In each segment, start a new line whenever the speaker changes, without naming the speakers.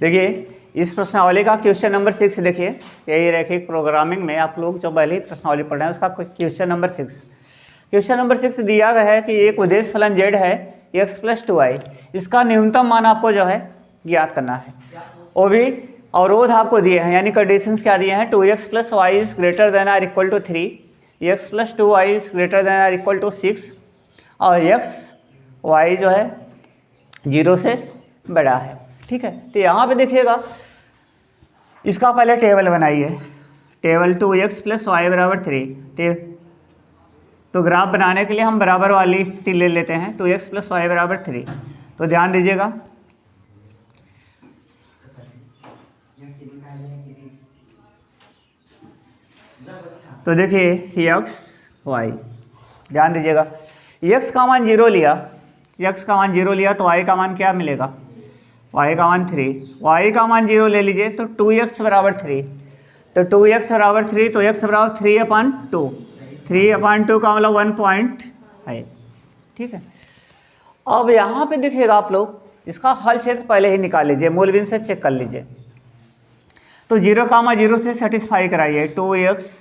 देखिए इस प्रश्नावली का क्वेश्चन नंबर 6 देखिए, यही रैखिक प्रोग्रामिंग में आप लोग जो पहले प्रश्नावली पढ़ रहे हैं उसका क्वेश्चन नंबर 6। क्वेश्चन नंबर 6 दिया गया है कि एक उद्देश्य फलन z है x + 2y, इसका न्यूनतम मान आपको जो है ज्ञात करना है। वो भी अवरोध आपको दिए हैं, यानी कंडीशंस क्या दिए हैं, 2x + y is greater than or equal to 3, x + 2y is greater than or equal to 6 और y जो है 0 से बड़ा है। ठीक है, तो यहाँ पे देखिएगा इसका पहले टेबल बनाइए, टेबल 2x + y = 3। तो ग्राफ बनाने के लिए हम बराबर वाली स्थिति ले लेते हैं, 2x + y = 3। तो ध्यान दीजिएगा, तो देखिए x y, ध्यान दीजिएगा x का मान 0 लिया, x का मान 0 लिया तो y का मान क्या मिलेगा, y का मान 3, y का मान 0 ले लीजिए तो 2x = 3, तो 2x = 3 तो x = 3/2, 3/2 का मतलब 1 पॉइंट है। ठीक है, अब यहाँ पे देखिएगा आप लोग इसका हल क्षेत्र पहले ही निकाल लीजिए, मूलबिंदु से चेक कर लीजिए। तो 0, 0 से सेटिस्फाई कराइए, 2x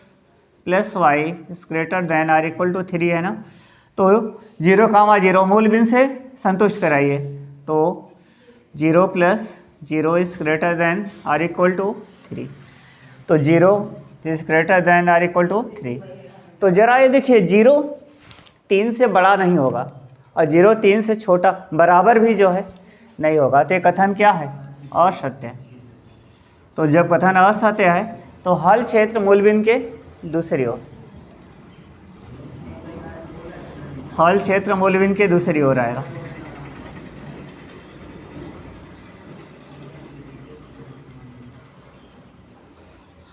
+ y is greater than or equal to 3 है ना, तो 0, 0 मूलबिंदु से संतुष्ट कराइए, तो 0 + 0 is greater than or equal to 3, तो 0 is greater than or equal to 3। तो जरा ये देखिए 0 3 से बड़ा नहीं होगा और 0 3 से छोटा बराबर भी जो है नहीं होगा, तो ये कथन क्या है, असत्य है। तो जब कथन असत्य है तो हल क्षेत्र मूलबिंदु के दूसरी ओर, हल क्षेत्र मूलबिंदु के दूसरी ओर आएगा।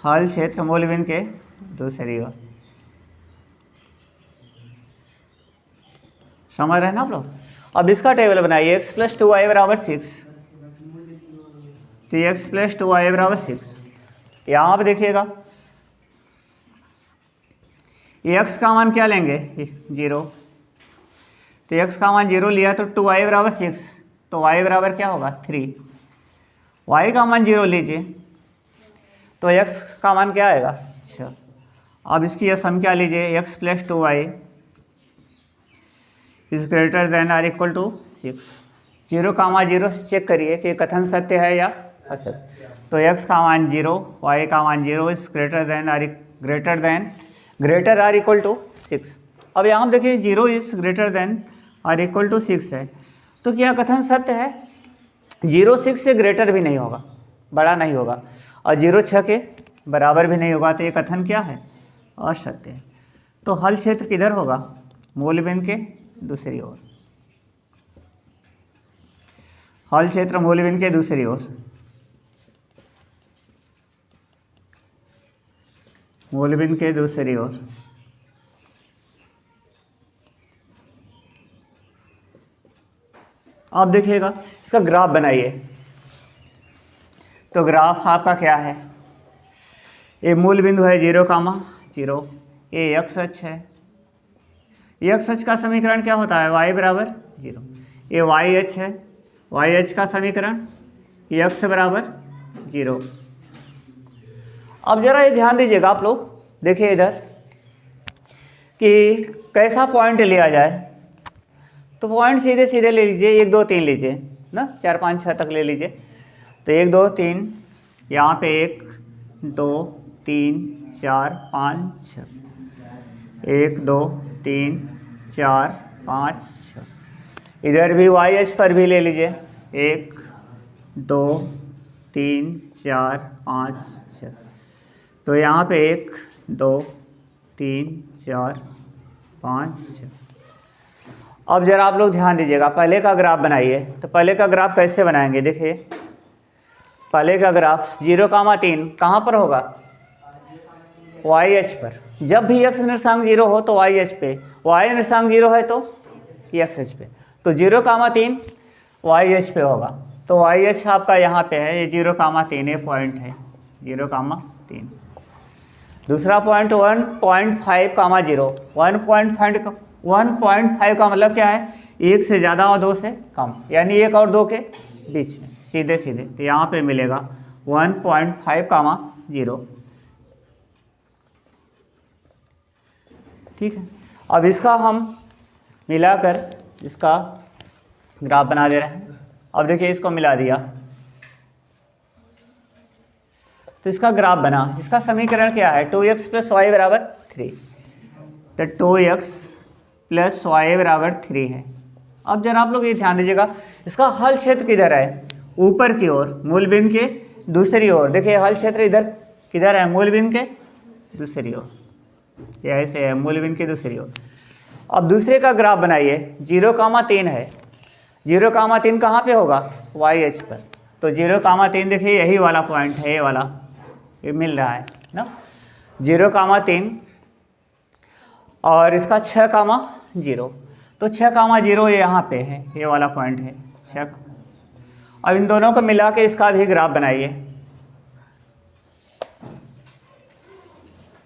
हल क्षेत्र मूलबिंदु के दूसरी ओर, समझ रहे हैं ना आप लोग। अब इसका टेबल बनाइए, x + 2y = 6, तो x + 2y = 6। यहाँ पे देखिएगा x का मान क्या लेंगे, 0, तो x का मान 0 लिया तो 2y = 6, तो y बराबर क्या होगा 3, y का मान 0 लीजिए तो x का मान क्या आएगा 6। अब इसकी यह सम क्या लीजिए, x + 2y is greater than or equal to 6, 0, 0 से चेक करिए कि कथन सत्य है या असत्य। तो x का मान 0, y का मान 0 is greater or equal to 6। अब यहाँ देखिए 0 is greater than or equal to 6 है, तो क्या कथन सत्य है, 0 6 से ग्रेटर भी नहीं होगा, बड़ा नहीं होगा, और 0 6 के बराबर भी नहीं होगा, तो ये कथन क्या है, असत्य है। तो हल क्षेत्र किधर होगा, मूलबिंदु के दूसरी ओर, हल क्षेत्र मूलबिंदु के दूसरी ओर, मूलबिंदु के दूसरी ओर। आप देखिएगा इसका ग्राफ बनाइए, तो ग्राफ आपका क्या है, ये मूलबिंदु है 0, 0, ये x अक्ष है, x अक्ष का समीकरण क्या होता है, y = 0, ये y अक्ष है, y अक्ष का समीकरण x = 0। अब जरा ये ध्यान दीजिएगा आप लोग, देखिए इधर कि कैसा पॉइंट लिया जाए, तो पॉइंट सीधे सीधे ले लीजिए, 1 2 3 लीजिए ना, 4 5 6 तक ले लीजिए, तो 1 2 3, यहाँ पे 1 2 3 4 5 6, 1 2 3 4 5 6, इधर भी y अक्ष पर भी ले लीजिए, 1 2 3 4 5 6, तो यहाँ पे 1 2 3 4 5 6। अब जरा आप लोग ध्यान दीजिएगा, पहले का ग्राफ बनाइए, तो पहले का ग्राफ कैसे बनाएंगे, देखिए पहले का ग्राफ 0, 3 कहाँ पर होगा, y अक्ष पर। जब भी x निर्देशांक 0 हो तो y अक्ष पे, y निर्देशांक 0 है तो x अक्ष पे, तो 0, 3 y अक्ष पे होगा, तो y अक्ष आपका यहाँ पे है, ये 0, 3 ये पॉइंट है, 0, 3। दूसरा पॉइंट 1.5, 0, 1.5 का मतलब क्या है, 1 से ज़्यादा और 2 से कम, यानी 1 और 2 के बीच में, सीधे सीधे, तो यहाँ पे मिलेगा 1.5, 0। ठीक है, अब इसका हम मिलाकर इसका ग्राफ बना दे रहे हैं। अब देखिए इसको मिला दिया तो इसका ग्राफ बना। इसका समीकरण क्या है? 2x + y = 3। तो 2x + y = 3 है। अब जरा आप लोग ये ध्यान दीजिएगा, इसका हल क्षेत्र किधर है? ऊपर की ओर, मूल बिंदु के दूसरी ओर। देखिए हल क्षेत्र इधर किधर है? मूल बिंदु के दूसरी ओर, ये ऐसे है, मूल बिंदु की दूसरी ओर। अब दूसरे का ग्राफ बनाइए। 0,3 है। 0,3 कहाँ पे होगा? वाई अक्ष पर। तो 0,3 देखिए यही वाला पॉइंट है, ये वाला, ये मिल रहा है ना, 0,3। और इसका 6,0। तो 6,0 ये यहाँ पे है, ये वाला पॉइंट है 6। अब इन दोनों को मिला के इसका भी ग्राफ बनाइए।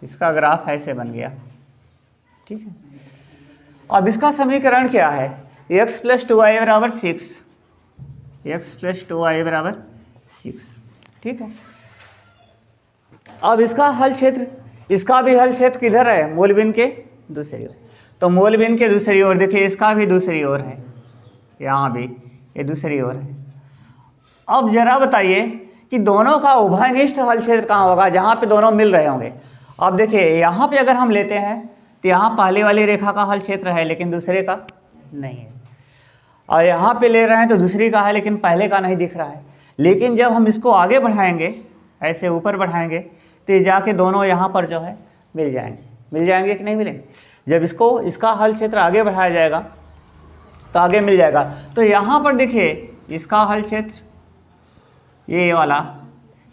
इसका ग्राफ ऐसे बन गया। ठीक है, अब इसका समीकरण क्या है? x + 2y = 6। x + 2y = 6। ठीक है, अब इसका हल क्षेत्र, इसका भी हल क्षेत्र किधर है? मूल बिंदु के दूसरी ओर। तो मूल बिंदु के दूसरी ओर देखिए इसका भी दूसरी ओर है, यहाँ भी ये दूसरी ओर है। अब जरा बताइए कि दोनों का उभयनिष्ठ हल क्षेत्र कहाँ होगा, जहाँ पे दोनों मिल रहे होंगे। अब देखिए यहाँ पे अगर हम लेते हैं तो यहाँ पहले वाली रेखा का हल क्षेत्र है लेकिन दूसरे का नहीं है, और यहाँ पे ले रहे हैं तो दूसरी का है लेकिन पहले का नहीं दिख रहा है। लेकिन जब हम इसको आगे बढ़ाएंगे, ऐसे ऊपर बढ़ाएंगे, तो ये जाके दोनों यहाँ पर जो है मिल जाएंगे। मिल जाएंगे कि नहीं मिलेंगे? जब इसका हल क्षेत्र आगे बढ़ाया जाएगा तो आगे मिल जाएगा। तो यहाँ पर देखिए इसका हल क्षेत्र ये वाला,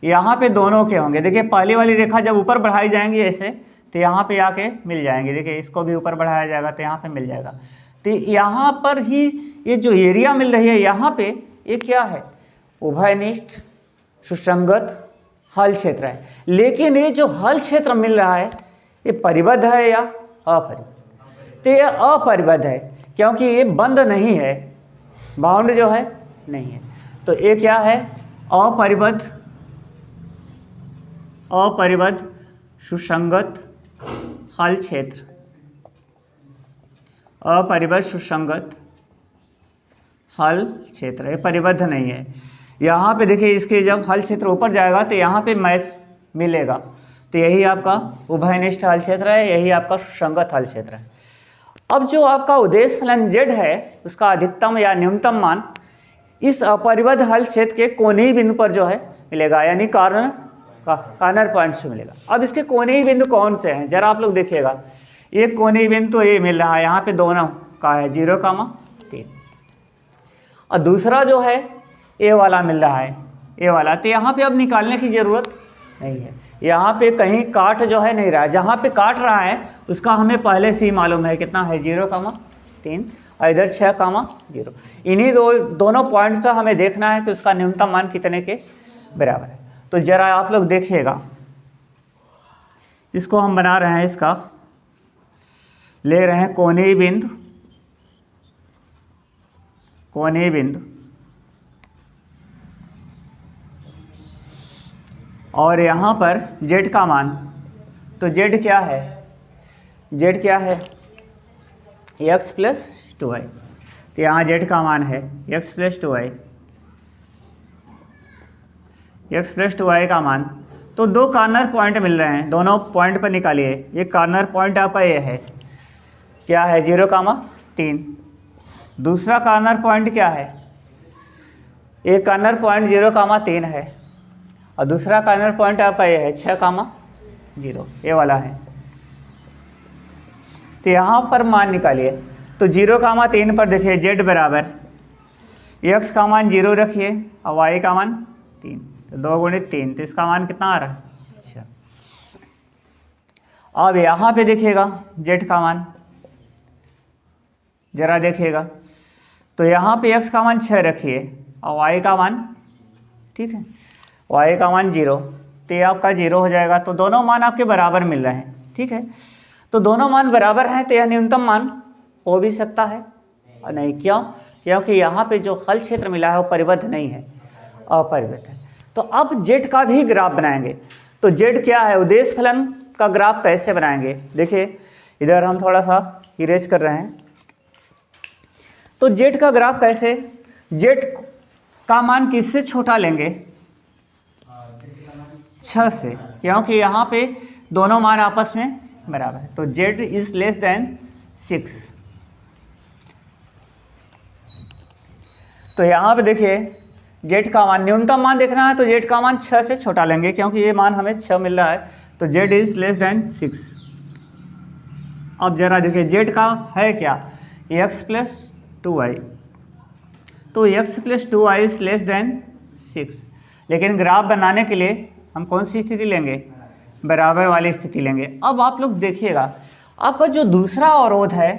यहाँ पे दोनों के होंगे। देखिए पहली वाली रेखा जब ऊपर बढ़ाई जाएंगी ऐसे, तो यहाँ पे आके मिल जाएंगे। देखिए इसको भी ऊपर बढ़ाया जाएगा तो यहाँ पे मिल जाएगा। तो यहाँ पर ही ये जो एरिया मिल रही है, यहाँ पे ये क्या है? उभयनिष्ठ सुसंगत हल क्षेत्र है। लेकिन ये जो हल क्षेत्र मिल रहा है ये परिबद्ध है या अपरिबद्ध? तो ये अपरिबद्ध है क्योंकि ये बंद नहीं है, बाउंड जो है नहीं है। तो ये क्या है? अपरिबद्ध, अपरिबद्ध सुसंगत हल क्षेत्र। अपरिबद्ध सुसंगत हल क्षेत्र, ये परिबद्ध नहीं है। यहाँ पे देखिए इसके जब हल क्षेत्र ऊपर जाएगा तो यहाँ पे मैच मिलेगा। तो यही आपका उभयनिष्ठ हल क्षेत्र है, यही आपका सुसंगत हल क्षेत्र है। अब जो आपका उद्देश्य फलन z है उसका अधिकतम या न्यूनतम मान इस अपरिबद्ध हल क्षेत्र के कोणीय बिंदु पर जो है मिलेगा, यानी कॉर्नर पॉइंट से मिलेगा। अब इसके कोणीय बिंदु कौन से हैं जरा आप लोग देखिएगा। एक कोणीय बिंदु तो ये मिल रहा है, यहाँ पे दोनों का है 0,3, और दूसरा जो है ए वाला मिल रहा है, ए वाला। तो यहाँ पे अब निकालने की ज़रूरत नहीं है, यहाँ पे कहीं काट जो है नहीं रहा है। जहाँ पे काट रहा है उसका हमें पहले से ही मालूम है कितना है, 0,3, और इधर 6,0। इन्हीं दोनों पॉइंट्स पर हमें देखना है कि उसका न्यूनतम मान कितने के बराबर है। तो ज़रा आप लोग देखिएगा, इसको हम बना रहे हैं, इसका ले रहे हैं कोणीय बिंदु, कोणीय बिंदु, और यहाँ पर z का मान। तो z क्या है? z क्या है? x + 2y। तो यहाँ z का मान है x + 2y, x + 2y का मान। तो दो कॉर्नर पॉइंट मिल रहे हैं, दोनों पॉइंट पर निकालिए। ये कॉर्नर पॉइंट आपका ये है, क्या है? 0,3। दूसरा कॉर्नर पॉइंट क्या है? एक कॉर्नर पॉइंट 0,3 है, और दूसरा कॉर्नर पॉइंट आपका ये है 6,0, ये वाला है। तो यहाँ पर मान निकालिए। तो 0,3 पर देखिए z बराबर x का मान 0 रखिए और y का मान 3, तो 2 × 3, तो इसका मान कितना आ रहा है? अच्छा, अब यहाँ पे देखिएगा z का मान जरा देखिएगा। तो यहाँ पे x का मान 6 रखिए और y का मान, ठीक है, y का मान 0, तो ये आपका 0 हो जाएगा। तो दोनों मान आपके बराबर मिल रहे हैं, ठीक है। तो दोनों मान बराबर हैं तो यह न्यूनतम मान हो भी सकता है और नहीं। क्यों? क्योंकि यहाँ पे जो हल क्षेत्र मिला है वो परिबद्ध नहीं है। अपरिवर्तित है। तो अब जेड का भी ग्राफ बनाएंगे। तो जेड क्या है, उद्देश्य फलन का ग्राफ कैसे बनाएंगे? देखिए इधर हम थोड़ा सा इरेज कर रहे हैं। तो जेड का ग्राफ कैसे, जेड का मान किससे छोटा लेंगे? 6 से, क्योंकि यहाँ पे दोनों मान आपस में बराबर है। तो जेड इज लेस देन 6। तो यहाँ पे देखिए जेड का मान, न्यूनतम मान देखना है तो जेड का मान 6 से छोटा लेंगे, क्योंकि ये मान हमें 6 मिल रहा है। तो जेड इज लेस देन 6। अब जरा देखिए जेड का है क्या, x प्लस 2y। तो x plus 2y is less than 6। लेकिन ग्राफ बनाने के लिए हम कौन सी स्थिति लेंगे? बराबर वाली स्थिति लेंगे। अब आप लोग देखिएगा, आपका जो दूसरा अवरोध है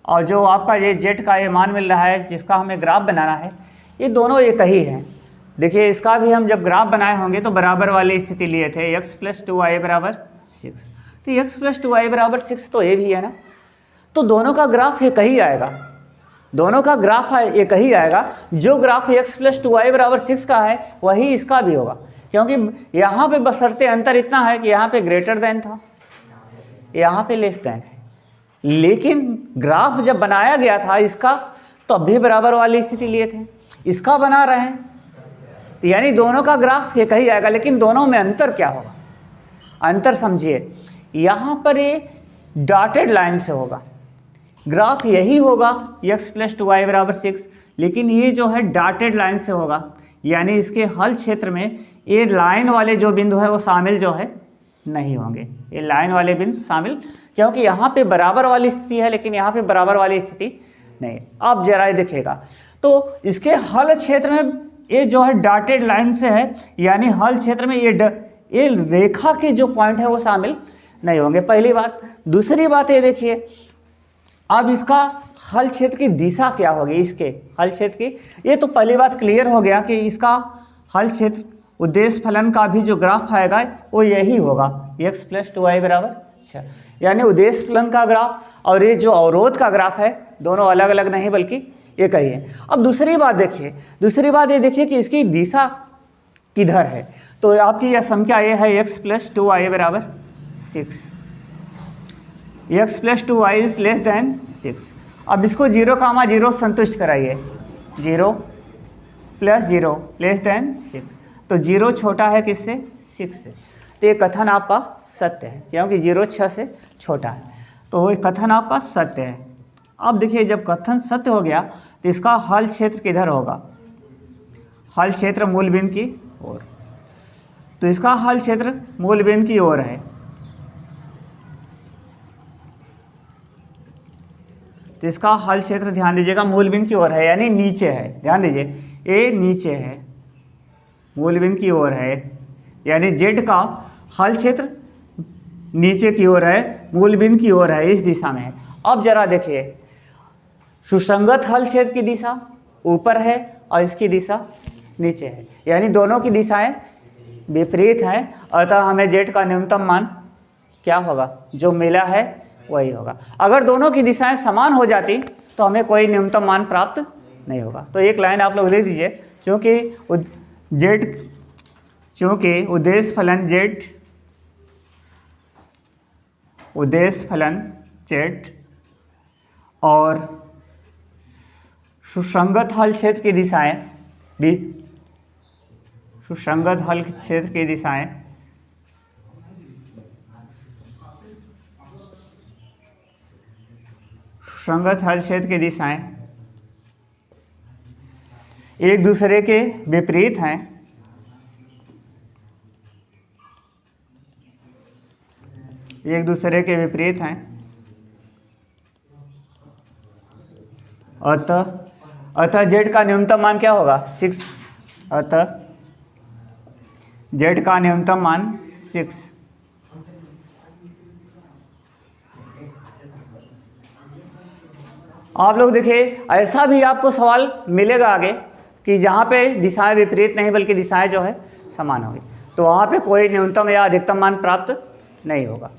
और जो आपका ये जेड का ये मान मिल रहा है जिसका हमें ग्राफ बनाना है, ये दोनों एक ही हैं। देखिए इसका भी हम जब ग्राफ बनाए होंगे तो बराबर वाली स्थिति लिए थे, x प्लस 2y बराबर 6। तो x प्लस 2y बराबर 6 तो ये भी है ना, तो दोनों का ग्राफ एक ही आएगा, दोनों का ग्राफ एक ही आएगा। जो ग्राफ x प्लस 2y बराबर 6 का है वही इसका भी होगा, क्योंकि यहाँ पे बशर्ते अंतर इतना है कि यहाँ पे ग्रेटर देन था, यहाँ पे लेस देन है। लेकिन ग्राफ जब बनाया गया था इसका तो अब भी बराबर वाली स्थिति लिए थे, इसका बना रहे हैं, तो यानी दोनों का ग्राफ एक ही आएगा। लेकिन दोनों में अंतर क्या होगा? अंतर समझिए, यहाँ पर ये डॉटेड लाइन से होगा, ग्राफ यही होगा x प्लस 2y बराबर 6, लेकिन ये जो है डॉटेड लाइन से होगा, यानी इसके हल क्षेत्र में ये लाइन वाले जो बिंदु है वो शामिल जो है नहीं होंगे, ये लाइन वाले बिंदु शामिल, क्योंकि यहाँ पे बराबर वाली स्थिति है लेकिन यहाँ पे बराबर वाली स्थिति नहीं। अब जरा ये देखिएगा, तो इसके हल क्षेत्र में ये जो है डॉटेड लाइन से है, यानी हल क्षेत्र में ये रेखा के जो पॉइंट है वो शामिल नहीं होंगे, पहली बात। दूसरी बात ये देखिए, अब इसका हल क्षेत्र की दिशा क्या होगी, इसके हल क्षेत्र की, ये तो पहली बात क्लियर हो गया कि इसका हल क्षेत्र उद्देश्य फलन का भी जो ग्राफ आएगा वो यही होगा, x प्लस 2y बराबर 6। यानी उद्देश्य फलन का ग्राफ और ये जो अवरोध का ग्राफ है दोनों अलग अलग नहीं बल्कि एक ही है। अब दूसरी बात देखिए, दूसरी बात ये देखिए कि इसकी दिशा किधर है। तो आपकी यह संख्या ये है x प्लस 2y बराबर 6, x plus 2y is less than 6। अब इसको 0, संतुष्ट कराइए, 0 प्लस 0 लेस देन 6। तो 0 छोटा है किससे? 6 से। तो ये कथन आपका सत्य है, क्योंकि 0 6 से छोटा है, तो ये कथन आपका सत्य है। अब देखिए जब कथन सत्य हो गया तो इसका हल क्षेत्र किधर होगा? हल क्षेत्र मूल बिंदु की ओर। तो इसका हल क्षेत्र मूल बिंदु की ओर है, तो इसका हल क्षेत्र ध्यान दीजिएगा मूल बिंदु की ओर है, यानी नीचे है। ध्यान दीजिए ये नीचे है, मूल बिंदु की ओर है, यानी जेड का हल क्षेत्र नीचे की ओर है, मूल बिंदु की ओर है, इस दिशा में है। अब जरा देखिए सुसंगत हल क्षेत्र की दिशा ऊपर है और इसकी दिशा नीचे है, यानी दोनों की दिशाएं विपरीत हैं, अतः हमें जेड का न्यूनतम मान क्या होगा? जो मिला है वही होगा। अगर दोनों की दिशाएं समान हो जाती तो हमें कोई न्यूनतम मान प्राप्त नहीं होगा। तो एक लाइन आप लोग लिख दीजिए, चूँकि उद्देश्य फलन जेड और सुसंगत हल क्षेत्र की दिशाएं भी, सुसंगत हल क्षेत्र की दिशाएं सुसंगत हल क्षेत्र की दिशाएं एक दूसरे के विपरीत हैं, एक दूसरे के विपरीत हैं, अतः जेड का न्यूनतम मान क्या होगा? 6। अतः जेड का न्यूनतम मान 6। आप लोग देखिए ऐसा भी आपको सवाल मिलेगा आगे कि जहाँ पे दिशाएं विपरीत नहीं बल्कि दिशाएं जो है समान होगी, तो वहाँ पे कोई न्यूनतम या अधिकतम मान प्राप्त नहीं होगा।